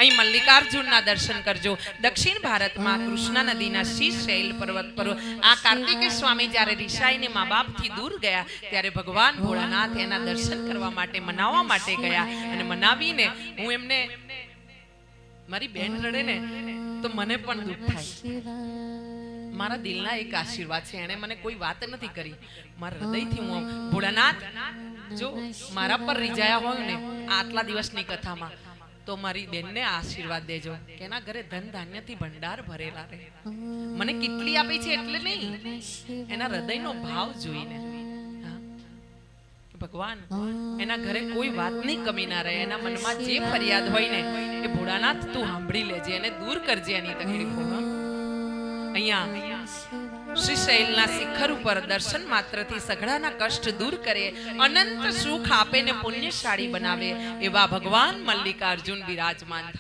અહીં મલ્લિકાર્જુનના દર્શન કરજો। દક્ષિણ ભારતમાં કૃષ્ણા નદીના શીશૈલ પર્વત પર આ કાર્તિકેય સ્વામી જ્યારે રિસાઈને મા બાપથી દૂર ગયા ત્યારે ભગવાન ભોળાનાથ એના દર્શન કરવા માટે મનાવવા માટે ગયા અને મનાવીને હું એમને મારી બેન રડે ને તો મને પણ દુઃખ થાય। મારા દિલના એક આશીર્વાદ છે, એણે મને કોઈ વાત નથી કરી, મારા હૃદયથી હું ભોળાનાથ જો મારા પર રીજાયા હોય ને આટલા દિવસની કથામાં તો મારી બેનને આશીર્વાદ દેજો કે એના ઘરે ધન ધાન્યથી ભંડાર ભરેલા રહે। મને કેટલી આપી છે એટલે નહીં, એના હૃદયનો ભાવ જોઈને ભગવાન એના ઘરે કોઈ વાતની કમી ના રહે, એના મનમાં જે ફરિયાદ હોય ને એ ભોળાનાથ તું સાંભળી લેજે, એને દૂર કરજે એની તકલીફો। અહીંયા શ્રીશૈલના શિખર ઉપર દર્શન માત્રથી સઘળાના કષ્ટ દૂર કરે, અનંત સુખ આપે ને પુણ્યશાળી બનાવે એવા ભગવાન મલ્લિકાર્જુન બિરાજમાન।